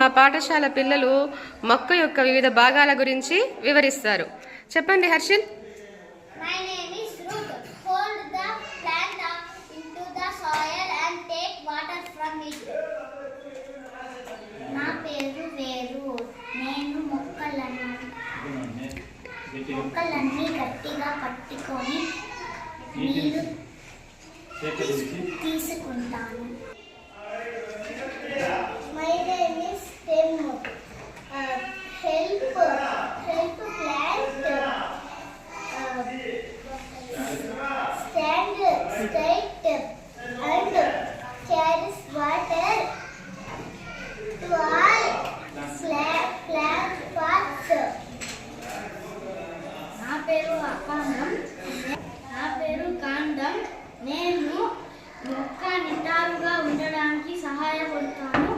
మా పాఠశాల పిల్లలు మొక్క యొక్క వివిధ భాగాల గురించి వివరిస్తారు. చెప్పండి Harshil. My name is Ruth. Hold the plant into the soil and take water from it. నా పేరు వేరు. నేను మొక్కలన్నీ గట్టిగా పట్టుకొని నీళ్లు తీసుకుంటాను. My name is Tim. Help plant stand straight and carries water to all plant parts. నా పేరు కాండం. నేను మొక్క నిటారుగా ఉండడానికి సహాయపడతాను.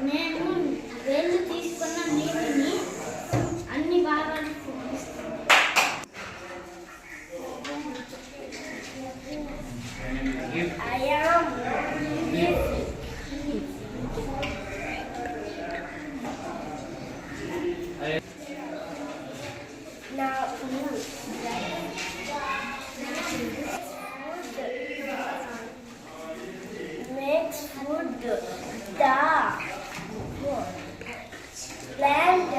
నేను వేళ్ళు తీసుకున్న నీటిని అన్ని భాగాలకు పంపిస్తాను. Makes food the plant.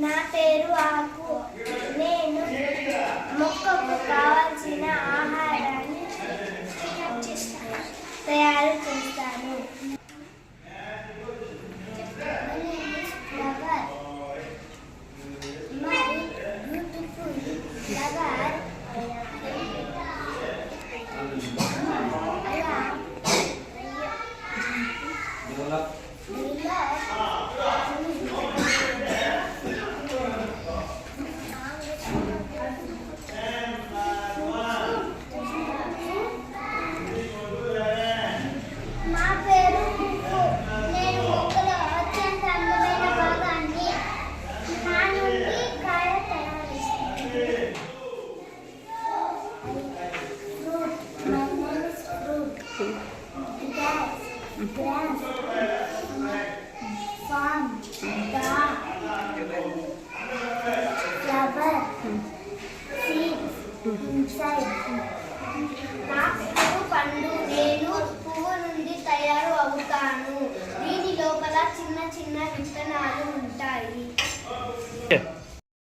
నా పేరు ఆకు. నేను మొక్కకు కావాల్సిన ఆహారాన్ని తయారు చేస్తాను. Grass, farm, dog, flower, seeds, inside. నా పేరు పండు. నేను పువ్వు నుండి తయారు అవుతాను. దీని లోపల చిన్న చిన్న విత్తనాలు ఉంటాయి.